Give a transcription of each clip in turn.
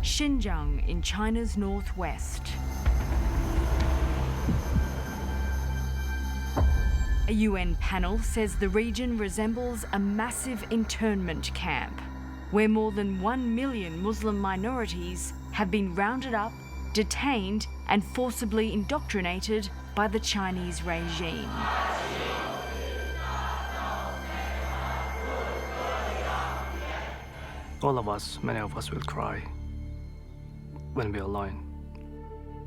Xinjiang in China's northwest. A UN panel says the region resembles a massive internment camp, where more than 1 million Muslim minorities have been rounded up, detained, and forcibly indoctrinated by the Chinese regime. All of us, many of us will cry when we're alone.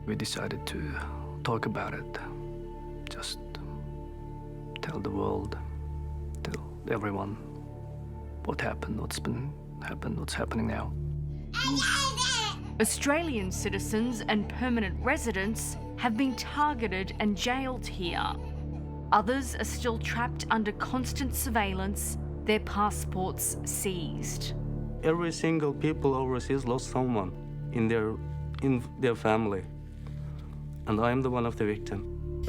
We decided to talk about it, just tell the world, tell everyone what happened, what's happening now. Australian citizens and permanent residents have been targeted and jailed here. Others are still trapped under constant surveillance, their passports seized. Every single people overseas lost someone in their family, and I am the one of the victim.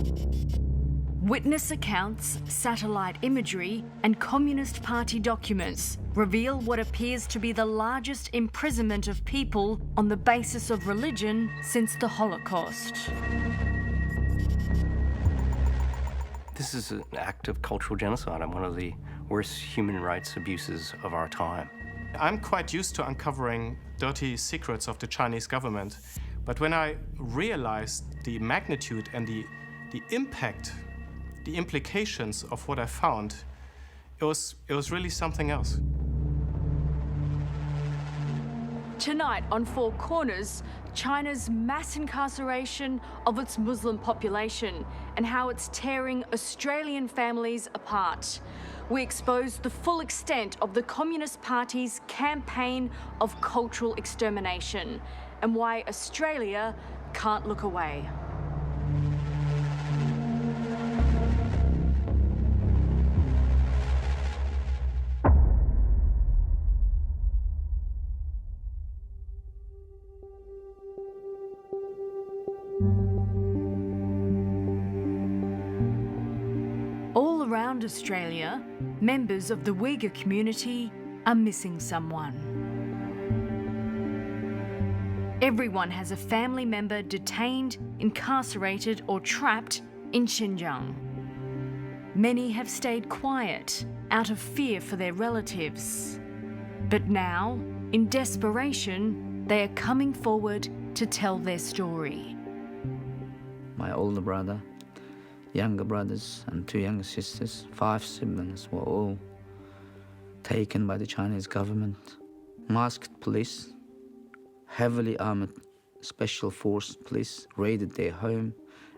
Witness accounts, satellite imagery, and Communist Party documents reveal what appears to be the largest imprisonment of people on the basis of religion since the Holocaust. This is an act of cultural genocide and one of the worst human rights abuses of our time. I'm quite used to uncovering dirty secrets of the Chinese government, but when I realized the magnitude and the impact, the implications of what I found, it was really something else. Tonight on Four Corners, China's mass incarceration of its Muslim population and how it's tearing Australian families apart. We expose the full extent of the Communist Party's campaign of cultural extermination and why Australia can't look away. All around Australia, members of the Uyghur community are missing someone. Everyone has a family member detained, incarcerated, or trapped in Xinjiang. Many have stayed quiet out of fear for their relatives. But now, in desperation, they are coming forward to tell their story. My older brother, younger brothers and 2 younger sisters, 5 siblings were all taken by the Chinese government. Masked police, heavily armored special force police raided their home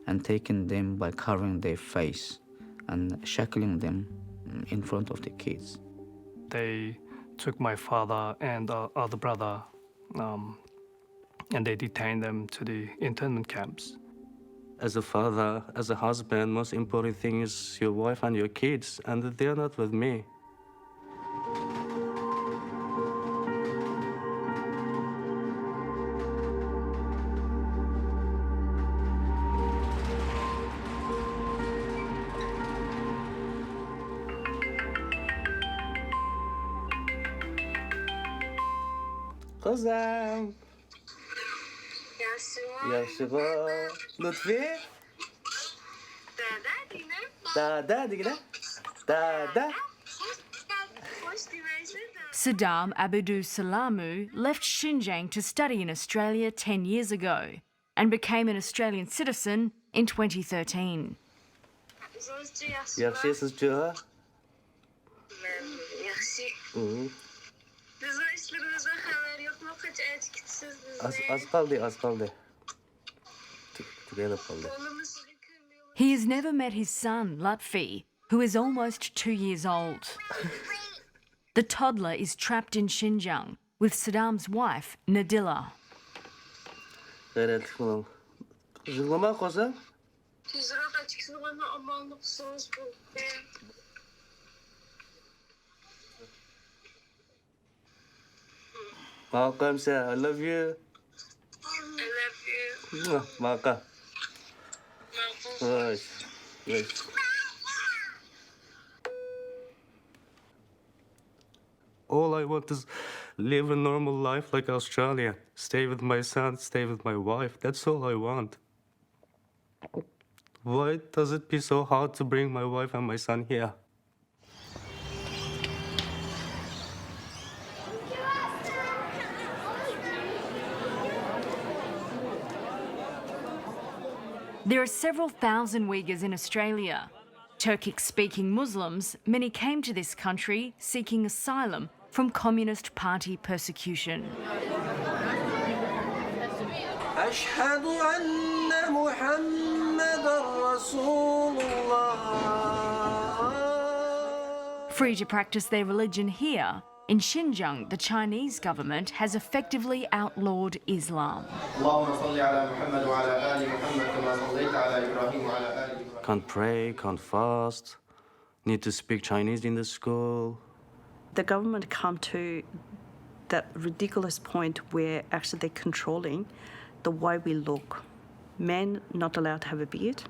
and taken them by covering their face and shackling them in front of the kids. They took my father and other brother and they detained them to the internment camps. As a father, as a husband, most important thing is your wife and your kids, and they're not with me. Kızım. Yaşıma. Lütfi. Dada digine. Dada. Saddam Abdul Salamu left Xinjiang to study in Australia 10 years ago and became an Australian citizen in 2013. Yaxşısınız çoğu. Az kaldı. He has never met his son, Lutfi, who is almost 2 years old. The toddler is trapped in Xinjiang with Saddam's wife, Nadilla. Жыгылма коза. Welcome, sir. I love you. I love you. Maka. Yes. All I want is live a normal life like Australia. Stay with my son, stay with my wife. That's all I want. Why does it be so hard to bring my wife and my son here? There are several thousand Uyghurs in Australia. Turkic-speaking Muslims, many came to this country seeking asylum from Communist Party persecution. أشهد أن محمدًا رسول الله. Free to practice their religion here, in Xinjiang, the Chinese government has effectively outlawed Islam. Can't pray, can't fast, need to speak Chinese in the school. The government come to that ridiculous point where actually they're controlling the way we look. Men not allowed to have a beard,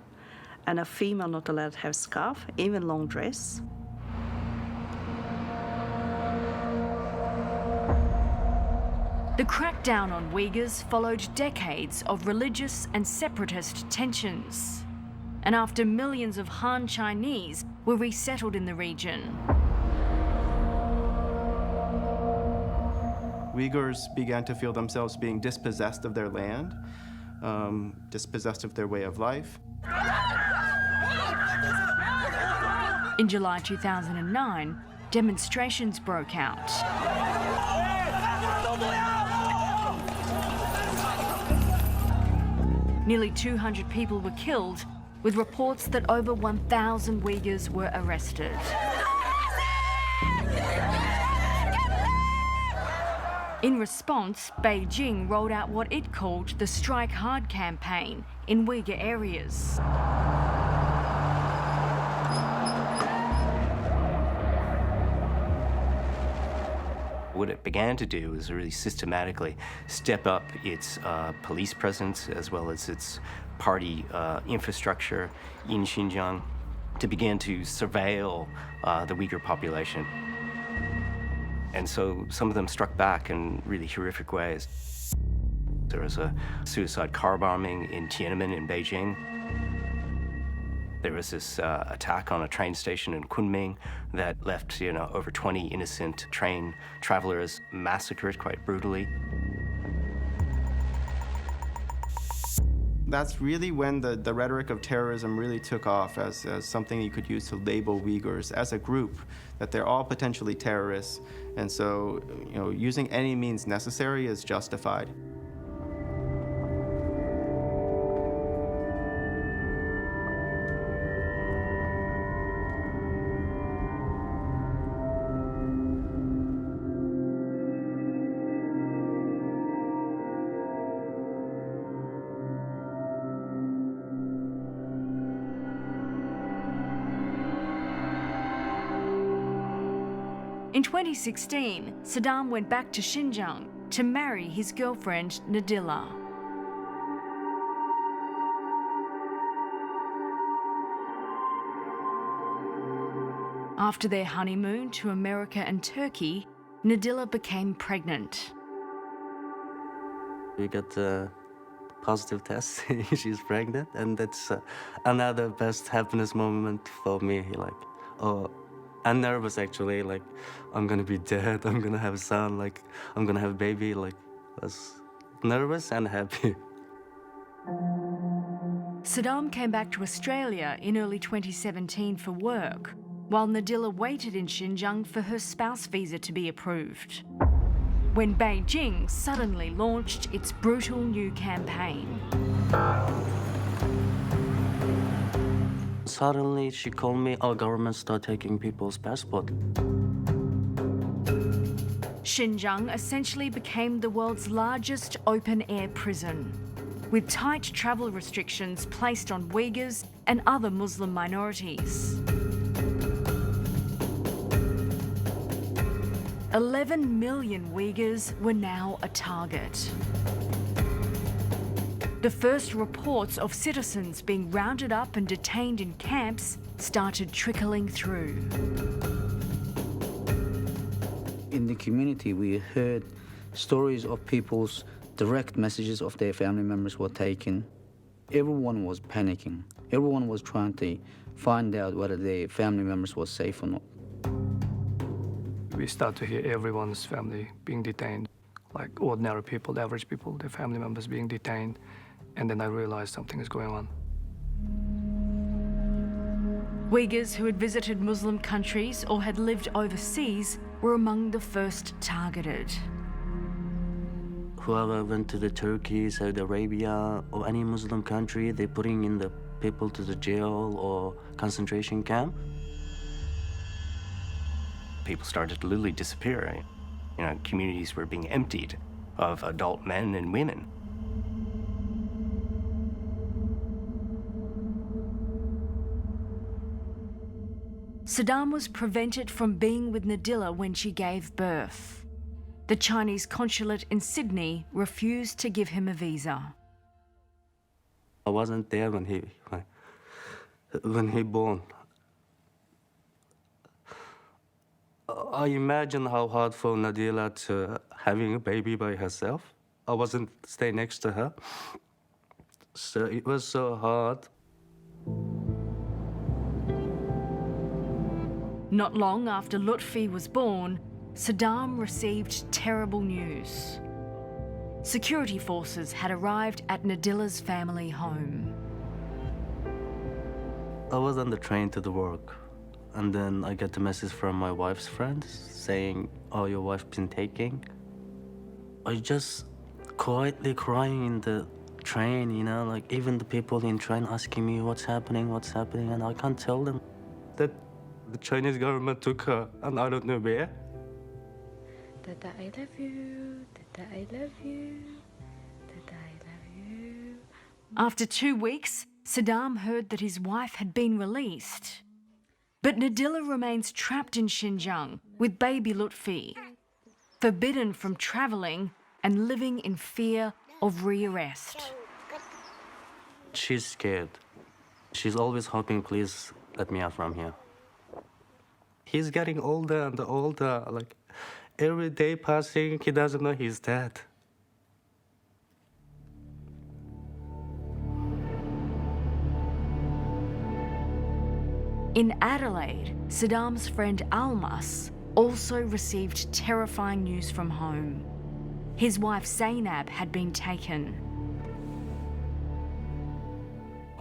and a female not allowed to have scarf, even long dress. The crackdown on Uyghurs followed decades of religious and separatist tensions. And after millions of Han Chinese were resettled in the region. Uyghurs began to feel themselves being dispossessed of their land, dispossessed of their way of life. In July 2009, demonstrations broke out. Nearly 200 people were killed, with reports that over 1,000 Uyghurs were arrested. In response, Beijing rolled out what it called the Strike Hard campaign in Uyghur areas. What it began to do was really systematically step up its police presence as well as its party infrastructure in Xinjiang to begin to surveil the Uyghur population. And so some of them struck back in really horrific ways. There was a suicide car bombing in Tiananmen in Beijing. There was this attack on a train station in Kunming that left, over 20 innocent train travelers massacred quite brutally. That's really when the rhetoric of terrorism really took off as something you could use to label Uyghurs as a group, that they're all potentially terrorists, and so using any means necessary is justified. In 2016, Saddam went back to Xinjiang to marry his girlfriend, Nadilla. After their honeymoon to America and Turkey, Nadilla became pregnant. We got a positive test. She's pregnant, and that's another best happiness moment for me. I'm nervous actually, I'm gonna be dead, I'm gonna have a son, I'm gonna have a baby, I was nervous and happy. Saddam came back to Australia in early 2017 for work, while Nadilla waited in Xinjiang for her spouse visa to be approved. When Beijing suddenly launched its brutal new campaign. Suddenly, she called me, our government started taking people's passport. Xinjiang essentially became the world's largest open-air prison, with tight travel restrictions placed on Uyghurs and other Muslim minorities. 11 million Uyghurs were now a target. The first reports of citizens being rounded up and detained in camps started trickling through. In the community, we heard stories of people's direct messages of their family members were taken. Everyone was panicking. Everyone was trying to find out whether their family members were safe or not. We start to hear everyone's family being detained, like ordinary people, average people, their family members being detained. And then I realized something is going on. Uyghurs who had visited Muslim countries or had lived overseas were among the first targeted. Whoever went to the Turkey, Saudi Arabia, or any Muslim country, they're putting in the people to the jail or concentration camp. People started to literally disappear. You know, communities were being emptied of adult men and women. Saddam was prevented from being with Nadilla when she gave birth. The Chinese consulate in Sydney refused to give him a visa. I wasn't there when he born. I imagine how hard for Nadilla to having a baby by herself. I wasn't staying next to her, so it was so hard. Not long after Lutfi was born, Saddam received terrible news. Security forces had arrived at Nadilla's family home. I was on the train to the work, and then I get a message from my wife's friends saying, "Oh, your wife's been taken." I just quietly crying in the train, you know, like even the people in train asking me what's happening, and I can't tell them that the Chinese government took her, and I don't know where. Dada, I love you. Dada, I love you. Dada, I love you. After 2 weeks, Saddam heard that his wife had been released. But Nadilla remains trapped in Xinjiang with baby Lutfi, forbidden from travelling and living in fear of rearrest. She's scared. She's always hoping, please let me out from here. He's getting older and older. Like, every day passing, he doesn't know he's dead. In Adelaide, Saddam's friend Almas also received terrifying news from home. His wife Zainab had been taken.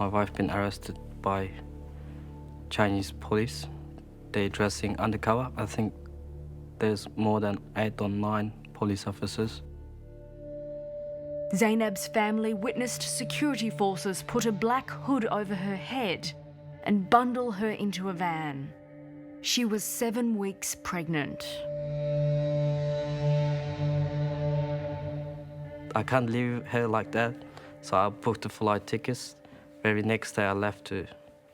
My wife been arrested by Chinese police. They're dressing undercover. I think there's more than 8 or 9 police officers. Zainab's family witnessed security forces put a black hood over her head and bundle her into a van. She was 7 weeks pregnant. I can't leave her like that, so I booked the flight tickets. Very next day I left to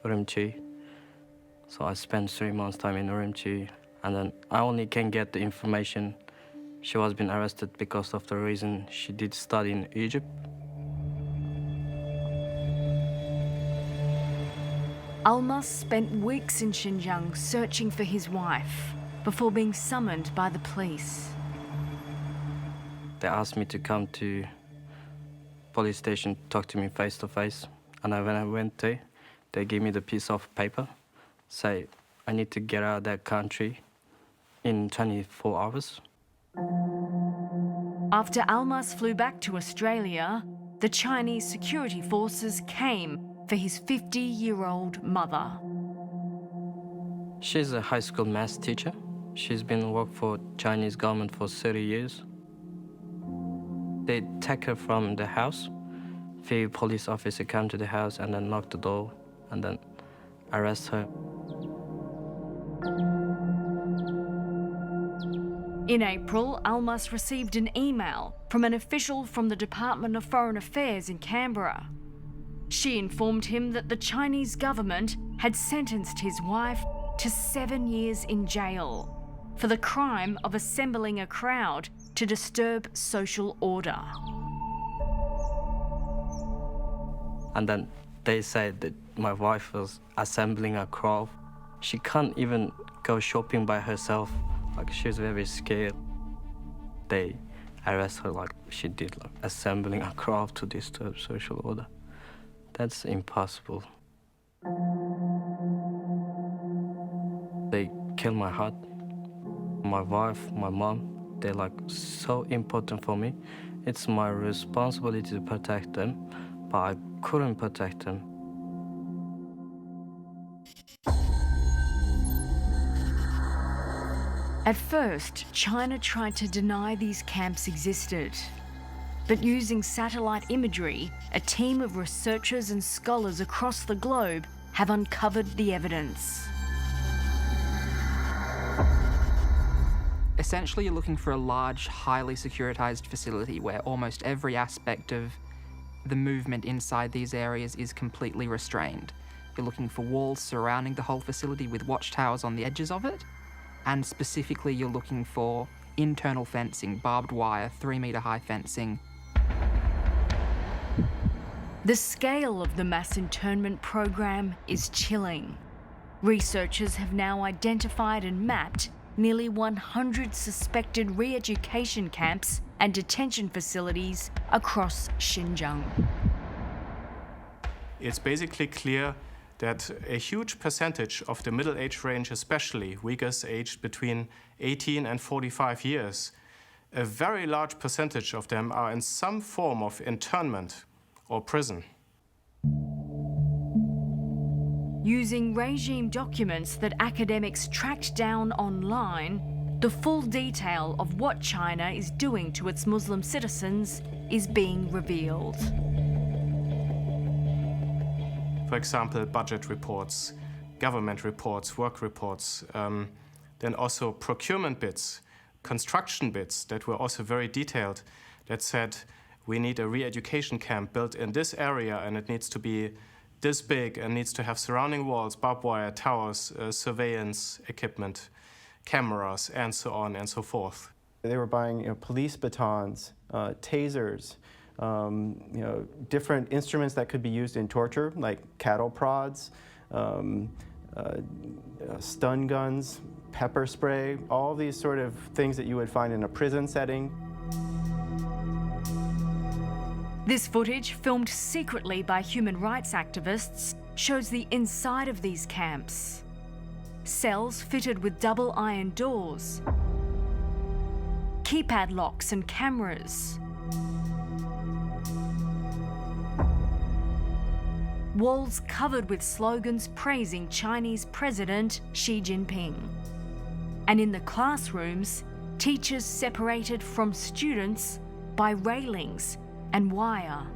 Urumqi. So I spent 3 months time in Urumqi, and then I only can get the information she was being arrested because of the reason she did study in Egypt. Almas spent weeks in Xinjiang searching for his wife before being summoned by the police. They asked me to come to police station, talk to me face to face. And when I went there, they gave me the piece of paper, say I need to get out of that country in 24 hours. After Almas flew back to Australia, the Chinese security forces came for his 50-year-old mother. She's a high school maths teacher. She's been working for Chinese government for 30 years. They take her from the house. Few police officers come to the house and then knock the door and then arrest her. In April, Almas received an email from an official from the Department of Foreign Affairs in Canberra. She informed him that the Chinese government had sentenced his wife to 7 years in jail for the crime of assembling a crowd to disturb social order. And then they said that my wife was assembling a crowd. She can't even go shopping by herself Like, she was very scared. They arrest her like she did, like assembling a crowd to disturb social order. That's impossible. They kill my heart. My wife, my mom, they're like so important for me. It's my responsibility to protect them, but I couldn't protect them. At first, China tried to deny these camps existed. But using satellite imagery, a team of researchers and scholars across the globe have uncovered the evidence. Essentially, you're looking for a large, highly securitized facility where almost every aspect of the movement inside these areas is completely restrained. You're looking for walls surrounding the whole facility with watchtowers on the edges of it. And specifically, you're looking for internal fencing, barbed wire, 3-meter high fencing. The scale of the mass internment program is chilling. Researchers have now identified and mapped nearly 100 suspected re-education camps and detention facilities across Xinjiang. It's basically clear that a huge percentage of the middle age range, especially Uyghurs aged between 18 and 45 years, a very large percentage of them are in some form of internment or prison. Using regime documents that academics tracked down online, the full detail of what China is doing to its Muslim citizens is being revealed. For example, budget reports, government reports, work reports, then also procurement bids, construction bids that were also very detailed, that said we need a re-education camp built in this area and it needs to be this big and needs to have surrounding walls, barbed wire, towers, surveillance equipment, cameras, and so on and so forth. They were buying police batons, tasers, different instruments that could be used in torture, like cattle prods, stun guns, pepper spray, all these sort of things that you would find in a prison setting. This footage, filmed secretly by human rights activists, shows the inside of these camps. Cells fitted with double iron doors, keypad locks and cameras, walls covered with slogans praising Chinese President Xi Jinping. And in the classrooms, teachers separated from students by railings and wire.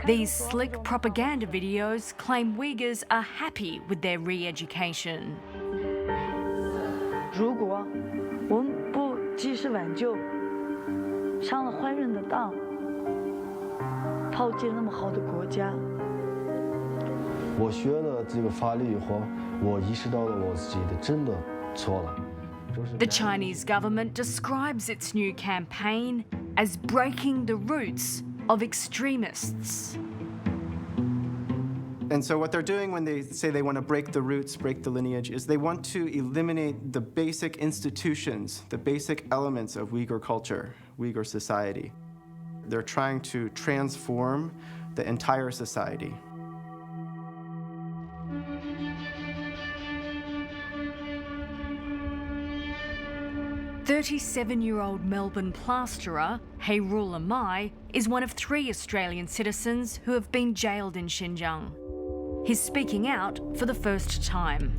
These slick propaganda videos claim Uyghurs are happy with their re-education. 如果我们不及时挽救，上了坏人的当，抛弃那么好的国家。我学了这个法律以后，我意识到了我自己的真的错了。 The Chinese government describes its new campaign as breaking the roots of extremists. And so what they're doing when they say they want to break the roots, break the lineage, is they want to eliminate the basic institutions, the basic elements of Uyghur culture, Uyghur society. They're trying to transform the entire society. "37-year-old Melbourne plasterer Hayrullah Mai is one of 3 Australian citizens who have been jailed in Xinjiang. He's speaking out for the first time.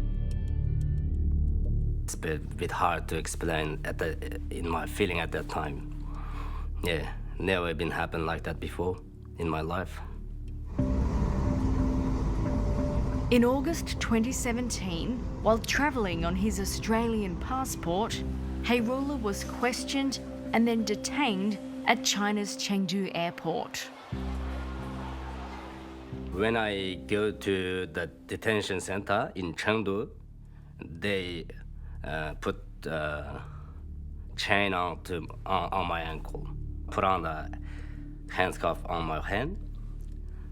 It's a bit hard to explain in my feeling at that time. Yeah, never been happened like that before in my life. In August 2017, while travelling on his Australian passport, Hayrullah was questioned and then detained at China's Chengdu airport. When I go to the detention center in Chengdu, they put chain on my ankle, put on the handcuff on my hand.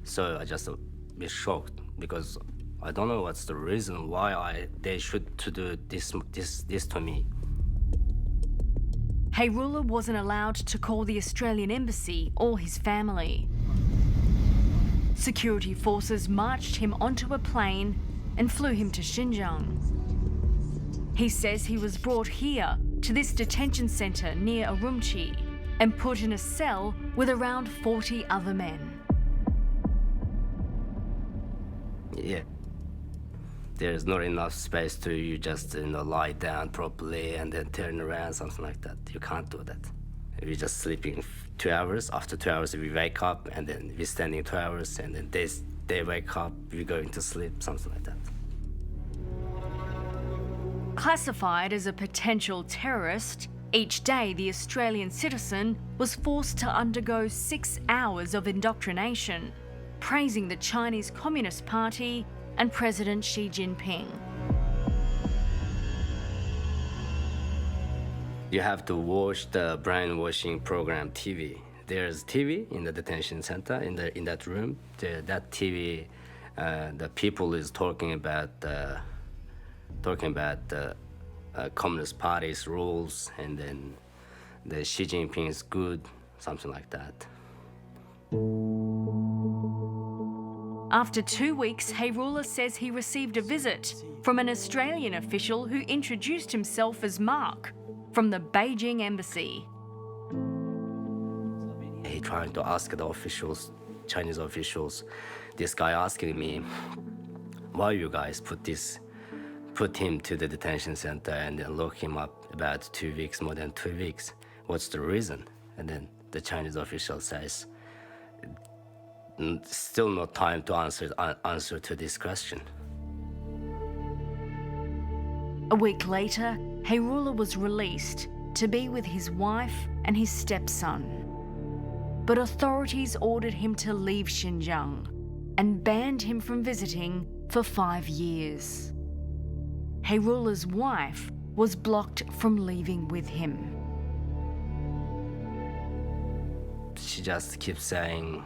So I just be shocked because I don't know what's the reason why they should to do this to me. Hayrullah wasn't allowed to call the Australian embassy or his family. Security forces marched him onto a plane and flew him to Xinjiang. He says he was brought here to this detention centre near Urumqi and put in a cell with around 40 other men. Yeah. There's not enough space to you just lie down properly and then turn around, something like that. You can't do that. We're just sleeping 2 hours. After 2 hours, we wake up and then we're standing 2 hours and then they wake up, we're going to sleep, something like that. Classified as a potential terrorist, each day the Australian citizen was forced to undergo 6 hours of indoctrination, praising the Chinese Communist Party and President Xi Jinping. You have to watch the brainwashing program TV. There's TV in the detention center, in that room. That TV, the people is talking about the Communist Party's rules, and then the Xi Jinping is good, something like that. After 2 weeks, Hayrullah says he received a visit from an Australian official who introduced himself as Mark from the Beijing embassy. He trying to ask the officials, Chinese officials, this guy asking me, why you guys put him to the detention center and then lock him up about 2 weeks, more than 2 weeks. What's the reason? And then the Chinese official says, still no time to answer to this question. A week later, Hayrullah was released to be with his wife and his stepson. But authorities ordered him to leave Xinjiang and banned him from visiting for 5 years. Hayrullah's wife was blocked from leaving with him. She just keeps saying,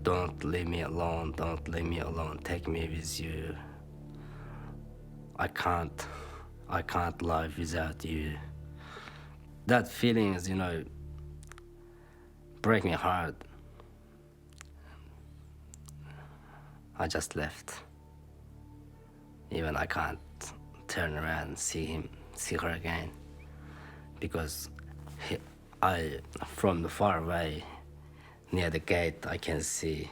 don't leave me alone, don't leave me alone, take me with you. I can't live without you. That feeling is, break me hard. I just left. Even I can't turn around and see her again, because from the far away, near the gate, I can see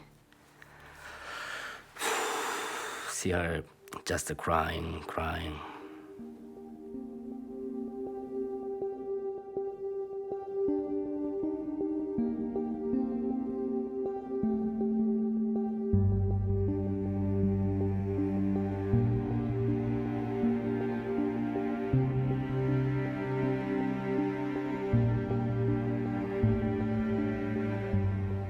her just crying.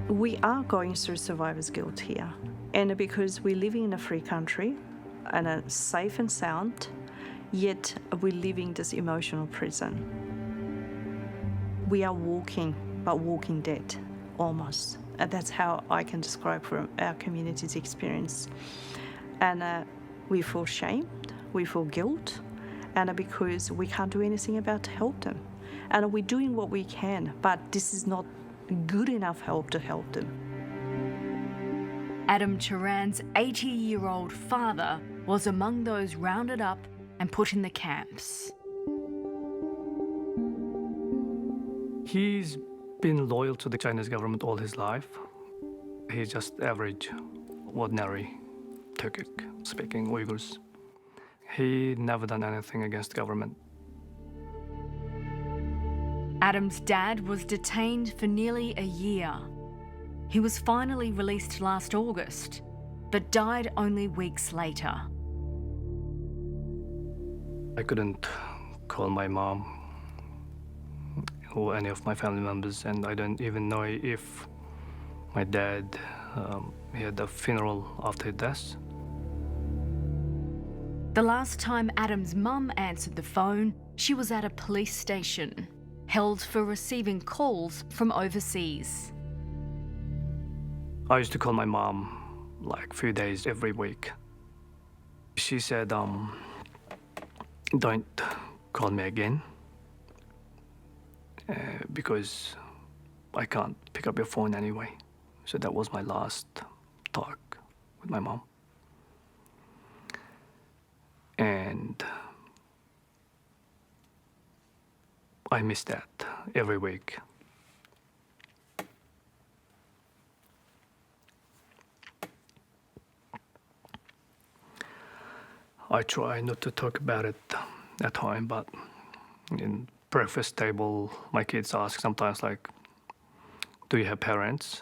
We are going through survivor's guilt here. And because we're living in a free country and a safe and sound, yet we're living this emotional prison. We are walking, but walking dead, almost. And that's how I can describe from our community's experience. And we feel shame, we feel guilt, and because we can't do anything about to help them. And we're doing what we can, but this is not good enough help to help them. Adam Turan's 80-year-old father was among those rounded up and put in the camps. He's been loyal to the Chinese government all his life. He's just average, ordinary Turkic-speaking Uyghurs. He never done anything against government. Adam's dad was detained for nearly a year. He was finally released last August, but died only weeks later. I couldn't call my mom or any of my family members, and I don't even know if my dad he had a funeral after his death. The last time Adam's mum answered the phone, she was at a police station, held for receiving calls from overseas. I used to call my mom like few days every week. She said, don't call me again because I can't pick up your phone anyway. So that was my last talk with my mom. And I miss that every week. I try not to talk about it at home, but in breakfast table, my kids ask sometimes like, do you have parents?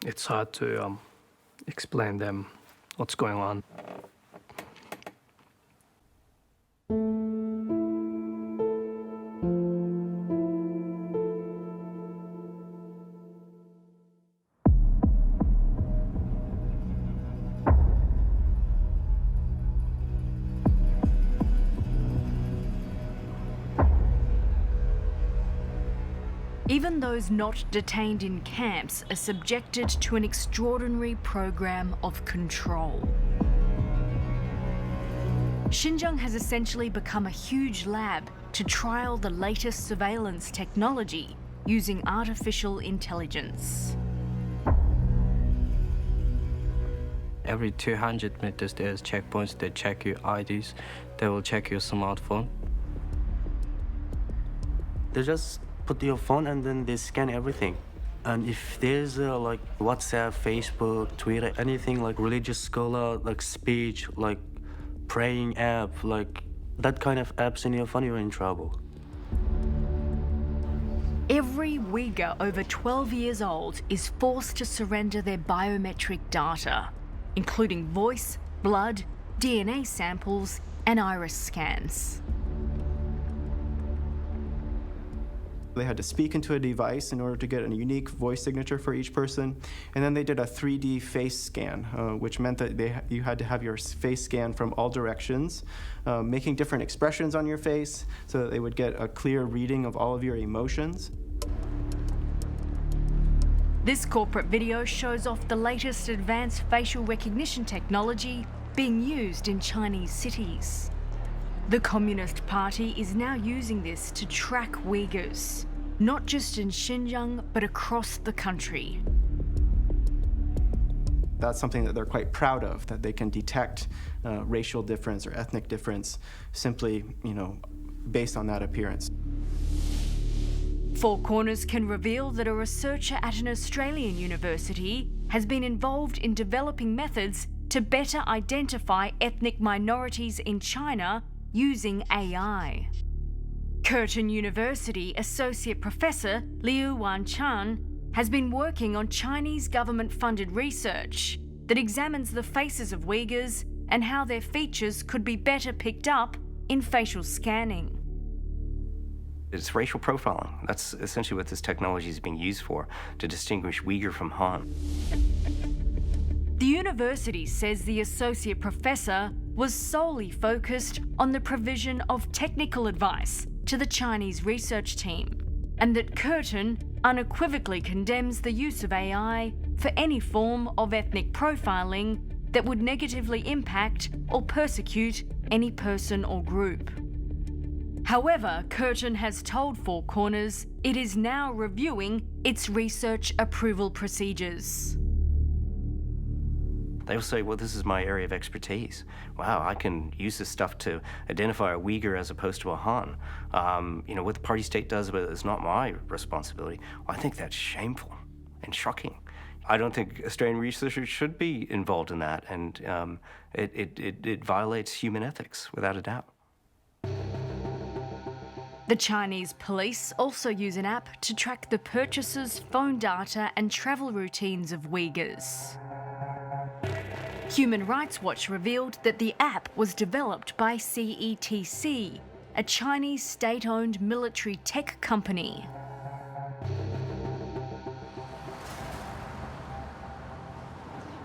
It's hard to explain them what's going on. Even those not detained in camps are subjected to an extraordinary program of control. Xinjiang has essentially become a huge lab to trial the latest surveillance technology using artificial intelligence. Every 200 meters there's checkpoints. They check your IDs. They will check your smartphone. They just put your phone and then they scan everything. And if there's like WhatsApp, Facebook, Twitter, anything like religious scholar, like speech, like praying app, like that kind of apps in your phone, you're in trouble. Every Uyghur over 12 years old is forced to surrender their biometric data, including voice, blood, DNA samples, and iris scans. They had to speak into a device in order to get a unique voice signature for each person. And then they did a 3D face scan, which meant that you had to have your face scanned from all directions, making different expressions on your face so that they would get a clear reading of all of your emotions. This corporate video shows off the latest advanced facial recognition technology being used in Chinese cities. The Communist Party is now using this to track Uyghurs, not just in Xinjiang, but across the country. That's something that they're quite proud of, that they can detect racial difference or ethnic difference simply, based on that appearance. Four Corners can reveal that a researcher at an Australian university has been involved in developing methods to better identify ethnic minorities in China using AI. Curtin University Associate Professor Liu Wanchan has been working on Chinese government-funded research that examines the faces of Uyghurs and how their features could be better picked up in facial scanning. It's racial profiling. That's essentially what this technology is being used for, to distinguish Uyghur from Han. The university says the associate professor was solely focused on the provision of technical advice to the Chinese research team, and that Curtin unequivocally condemns the use of AI for any form of ethnic profiling that would negatively impact or persecute any person or group. However, Curtin has told Four Corners it is now reviewing its research approval procedures. They'll say, well, this is my area of expertise. Wow, I can use this stuff to identify a Uyghur as opposed to a Han. What the party state does about it is not my responsibility. I think that's shameful and shocking. I don't think Australian researchers should be involved in that, and it violates human ethics, without a doubt. The Chinese police also use an app to track the purchasers' phone data and travel routines of Uyghurs. Human Rights Watch revealed that the app was developed by CETC, a Chinese state-owned military tech company.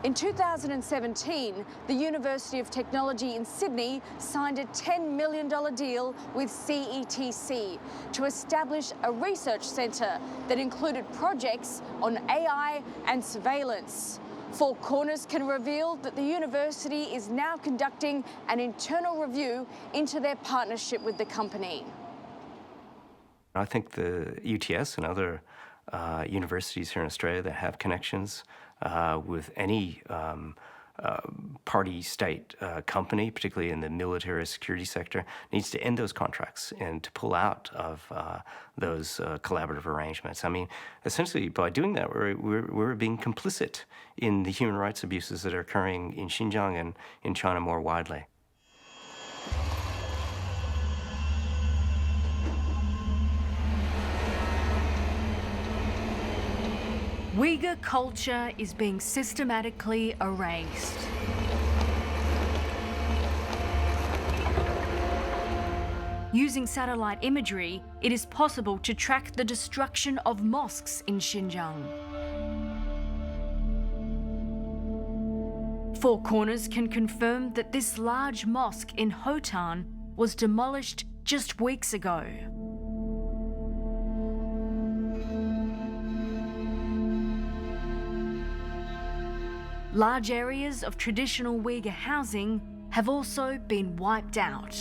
In 2017, the University of Technology in Sydney signed a $10 million deal with CETC to establish a research centre that included projects on AI and surveillance. Four Corners can reveal that the university is now conducting an internal review into their partnership with the company. I think the UTS and other universities here in Australia that have connections with any party state company, particularly in the military or security sector, needs to end those contracts and to pull out of those collaborative arrangements. I mean, essentially, by doing that, we're being complicit in the human rights abuses that are occurring in Xinjiang and in China more widely. Uyghur culture is being systematically erased. Using satellite imagery, it is possible to track the destruction of mosques in Xinjiang. Four Corners can confirm that this large mosque in Hotan was demolished just weeks ago. Large areas of traditional Uyghur housing have also been wiped out.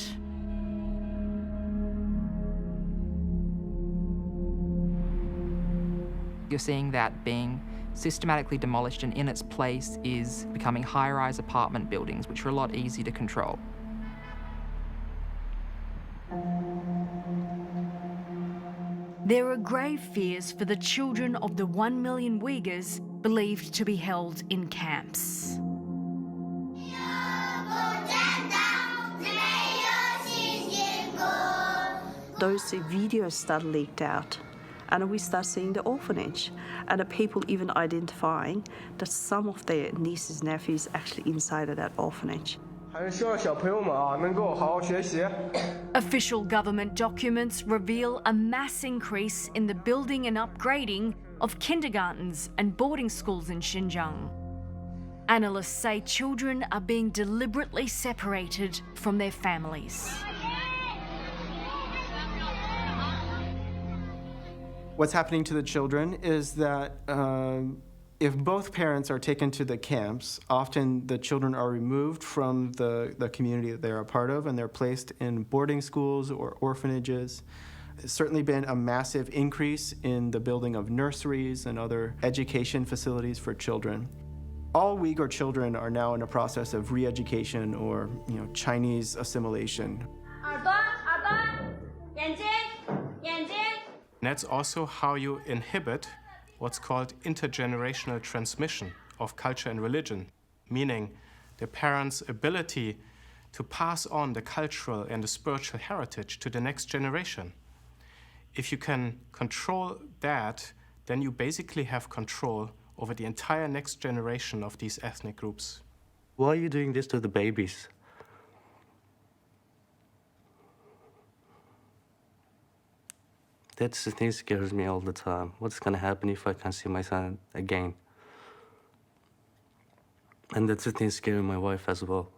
You're seeing that being systematically demolished, and in its place is becoming high-rise apartment buildings, which are a lot easier to control. There are grave fears for the children of the 1 million Uyghurs believed to be held in camps. Those videos start leaked out, and we start seeing the orphanage, and the people even identifying that some of their nieces and nephews actually inside of that orphanage. Official government documents reveal a mass increase in the building and upgrading of kindergartens and boarding schools in Xinjiang. Analysts say children are being deliberately separated from their families. What's happening to the children is that if both parents are taken to the camps, often the children are removed from the community that they're a part of, and they're placed in boarding schools or orphanages. There's certainly been a massive increase in the building of nurseries and other education facilities for children. All Uyghur children are now in a process of re-education or, Chinese assimilation. That's also how you inhibit what's called intergenerational transmission of culture and religion, meaning the parents' ability to pass on the cultural and the spiritual heritage to the next generation. If you can control that, then you basically have control over the entire next generation of these ethnic groups. Why are you doing this to the babies? That's the thing that scares me all the time. What's gonna happen if I can't see my son again? And that's the thing scaring my wife as well.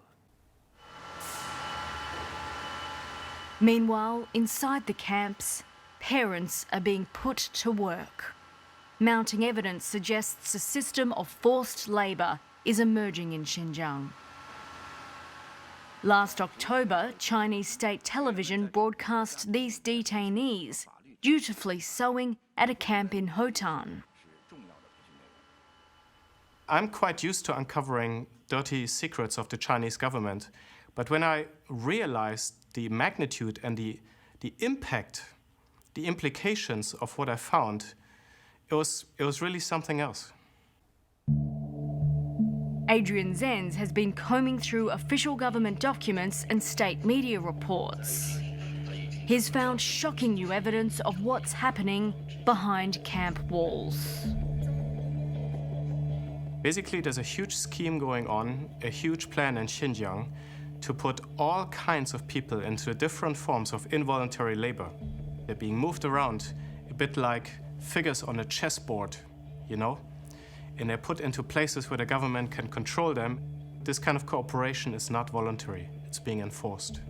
Meanwhile, inside the camps, parents are being put to work. Mounting evidence suggests a system of forced labour is emerging in Xinjiang. Last October, Chinese state television broadcast these detainees dutifully sewing at a camp in Hotan. I'm quite used to uncovering dirty secrets of the Chinese government, but when I realized the magnitude and the impact, the implications of what I found, it was really something else. Adrian Zenz has been combing through official government documents and state media reports. He's found shocking new evidence of what's happening behind camp walls. Basically, there's a huge scheme going on, a huge plan in Xinjiang to put all kinds of people into different forms of involuntary labor. They're being moved around a bit like figures on a chessboard, and they're put into places where the government can control them, this kind of cooperation is not voluntary. It's being enforced.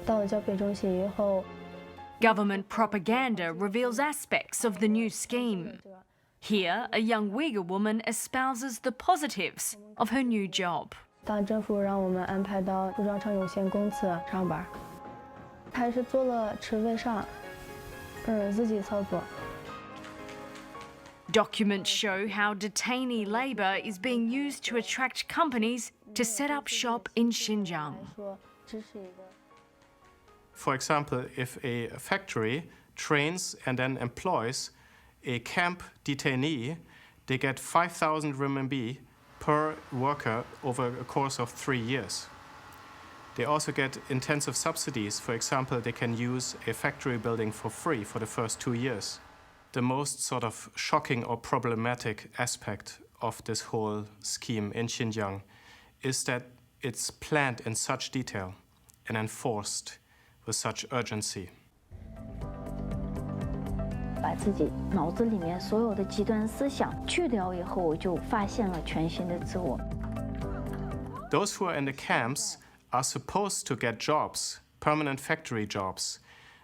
到了交配中心以后 Government propaganda reveals aspects of the new scheme. Here, a young Uyghur woman espouses the positives of her new job. 当政府让我们安排到服装厂有限公司上班，还是做了吃卫生，自己操作。 Documents show how detainee labour is being used to attract companies to set up shop in Xinjiang. For example, if a factory trains and then employs a camp detainee, they get 5,000 renminbi per worker over a course of 3 years. They also get intensive subsidies. For example, they can use a factory building for free for the first 2 years. The most sort of shocking or problematic aspect of this whole scheme in Xinjiang is that it's planned in such detail and enforced with such urgency. 把自己脑子里面所有的极端思想去掉以后，我就发现了全新的自我。 Those who are in the camps are supposed to get jobs, permanent factory jobs.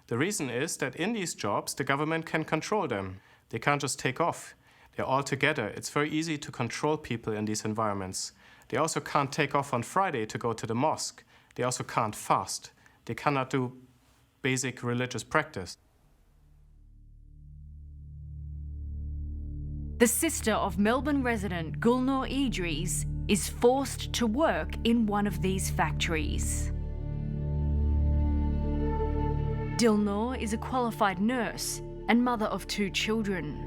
The reason is that in these jobs, the government can control them. They can't just take off. They're all together. It's very easy to control people in these environments. They also can't take off on Friday to go to the mosque. They also can't fast. They cannot do basic religious practice. The sister of Melbourne resident Gulnur Idris is forced to work in one of these factories. Dilnur is a qualified nurse and mother of 2 children.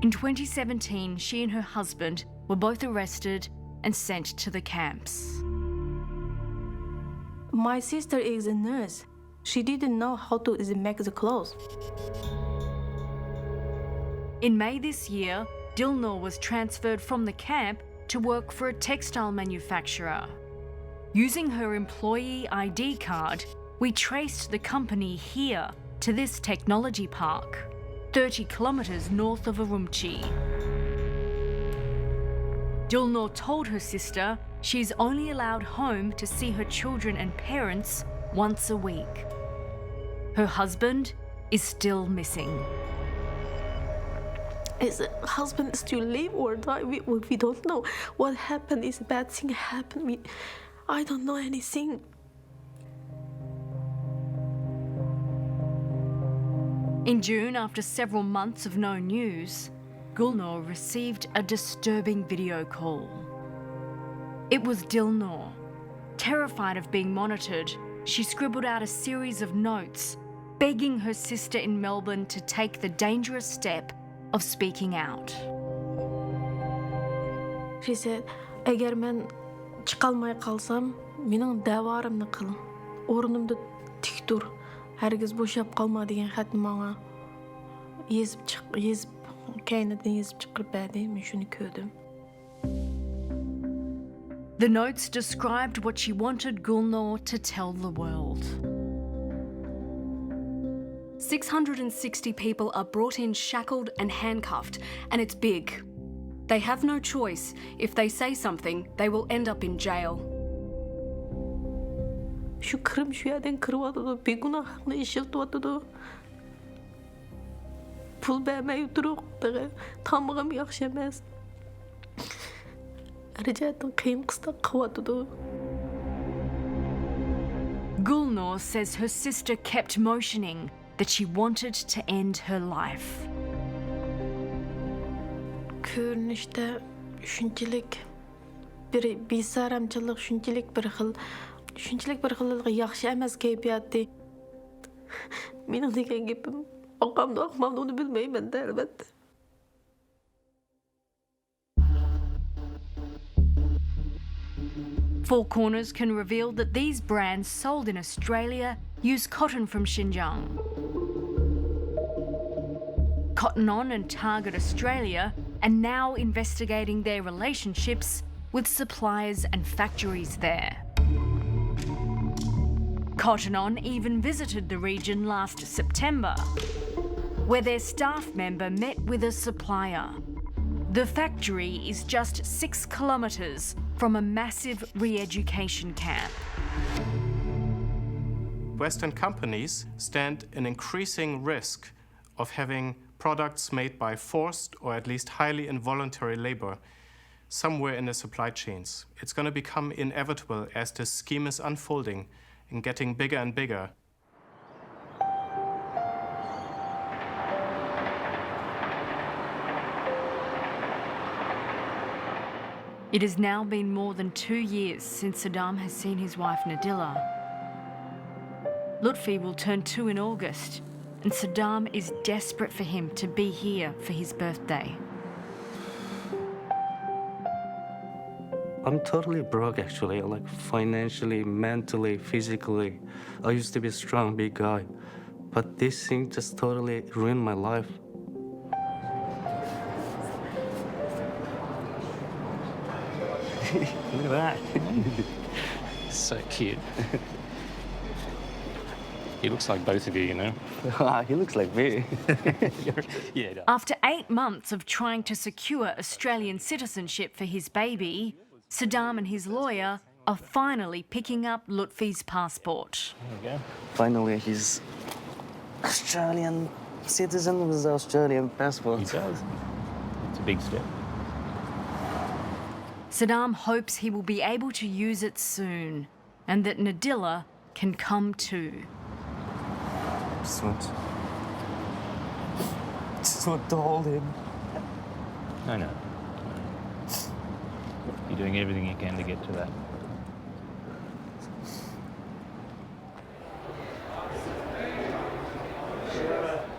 In 2017, she and her husband were both arrested and sent to the camps. My sister is a nurse. She didn't know how to make the clothes. In May this year, Dilnur was transferred from the camp to work for a textile manufacturer. Using her employee ID card, we traced the company here to this technology park, 30 kilometres north of Urumqi. Dilnur told her sister she's only allowed home to see her children and parents once a week. Her husband is still missing. His husband still live or die? We don't know. What happened is a bad thing happened. I don't know anything. In June, after several months of no news, Gulnur received a disturbing video call. It was Dilnur. Terrified of being monitored, she scribbled out a series of notes, begging her sister in Melbourne to take the dangerous step of speaking out. She said, "Eğer men çıkalmay kalsam, mening davarımni qil. O'rnimda tik tur. Hergiz boşap kalma" degan xatni menga yezib kaynidan yezib chiqarib berdi. Men shuni ko'rdim. The notes described what she wanted Gulnur to tell the world. 660 people are brought in shackled and handcuffed, and it's big. They have no choice. If they say something, they will end up in jail. Şu kırım şu yerden kırıvatıdı, bir günahını işiltivatıdı. Pul bermey duruq, tamığım yaxşı emas. Ricaetim kıyım kısta qıvatıdı. Gulnur says her sister kept motioning that she wanted to end her life. Ko'rinishda shunchalik bir besaramchilik, shunchalik bir xil yaxshi emas kayfiyatda. Mening degan gapim oqamni oqmamni uni bilmayman da albatta. Four Corners can reveal that these brands sold in Australia use cotton from Xinjiang. Cotton On and Target Australia are now investigating their relationships with suppliers and factories there. Cotton On even visited the region last September, where their staff member met with a supplier The factory is just 6 kilometres from a massive re-education camp. Western companies stand an increasing risk of having products made by forced or at least highly involuntary labor somewhere in the supply chains. It's going to become inevitable as the scheme is unfolding and getting bigger and bigger. It has now been more than 2 years since Saddam has seen his wife Nadilla. Lutfi will turn 2 in August, and Saddam is desperate for him to be here for his birthday. I'm totally broke, actually, like financially, mentally, physically. I used to be a strong, big guy, but this thing just totally ruined my life. Look at that. So cute. He looks like both of you, you know? He looks like me. Yeah. After 8 months of trying to secure Australian citizenship for his baby, Saddam and his lawyer are finally picking up Lutfi's passport. There you go. Finally, he's Australian citizen with Australian passport. He does. It's a big step. Saddam hopes he will be able to use it soon and that Nadilla can come too. Just want to hold him. I know. You're doing everything you can to get to that.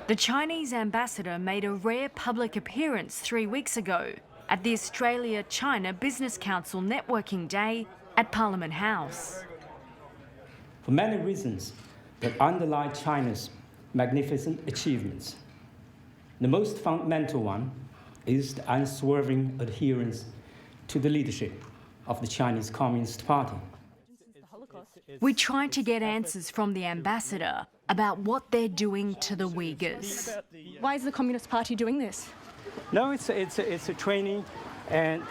The Chinese ambassador made a rare public appearance 3 weeks ago at the Australia-China Business Council Networking Day at Parliament House. For many reasons that underlie China's magnificent achievements. The most fundamental one is the unswerving adherence to the leadership of the Chinese Communist Party. We tried to get answers from the ambassador about what they're doing to the Uyghurs. Why is the Communist Party doing this? No, it's a training and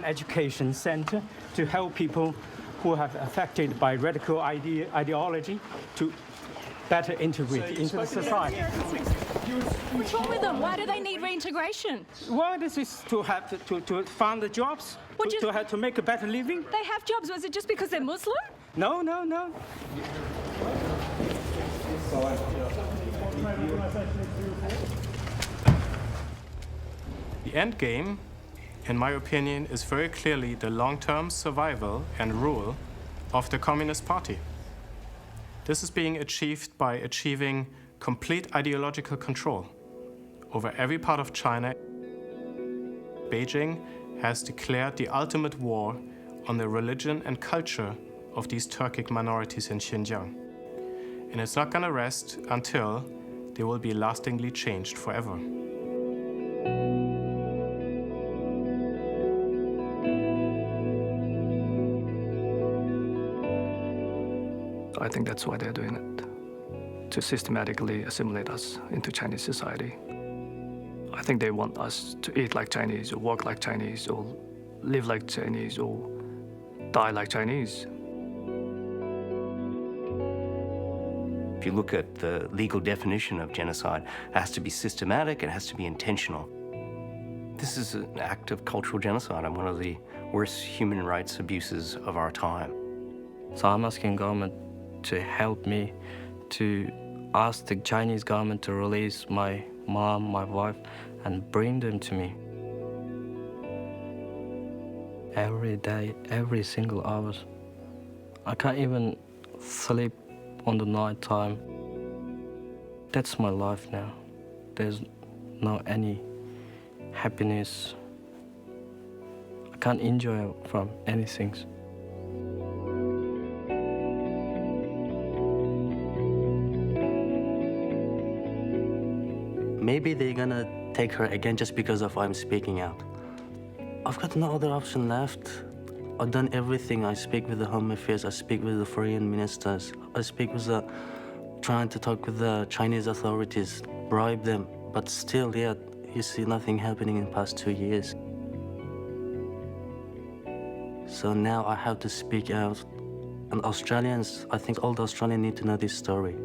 education center to help people who have affected by radical ideology to better integrate into the society. What's wrong with them? Why do they need reintegration? Well, this is to have to find the jobs, to have to make a better living. They have jobs. Was it just because they're Muslim? No. The end game, in my opinion, is very clearly the long-term survival and rule of the Communist Party. This is being achieved by achieving complete ideological control over every part of China. Beijing has declared the ultimate war on the religion and culture of these Turkic minorities in Xinjiang. And it's not going to rest until they will be lastingly changed forever. I think that's why they're doing it, to systematically assimilate us into Chinese society. I think they want us to eat like Chinese, or walk like Chinese, or live like Chinese, or die like Chinese. If you look at the legal definition of genocide, it has to be systematic, it has to be intentional. This is an act of cultural genocide and one of the worst human rights abuses of our time. So I'm asking government to help me to ask the Chinese government to release my mom, my wife, and bring them to me. Every day, every single hour. I can't even sleep on the night time. That's my life now. There's no any happiness. I can't enjoy from anything. Maybe they're gonna take her again just because of I'm speaking out. I've got no other option left. I've done everything. I speak with the Home Affairs, I speak with the foreign ministers, I speak with trying to talk with the Chinese authorities, bribe them, but still, yeah, you see nothing happening in the past 2 years. So now I have to speak out. And Australians, I think all the Australians need to know this story.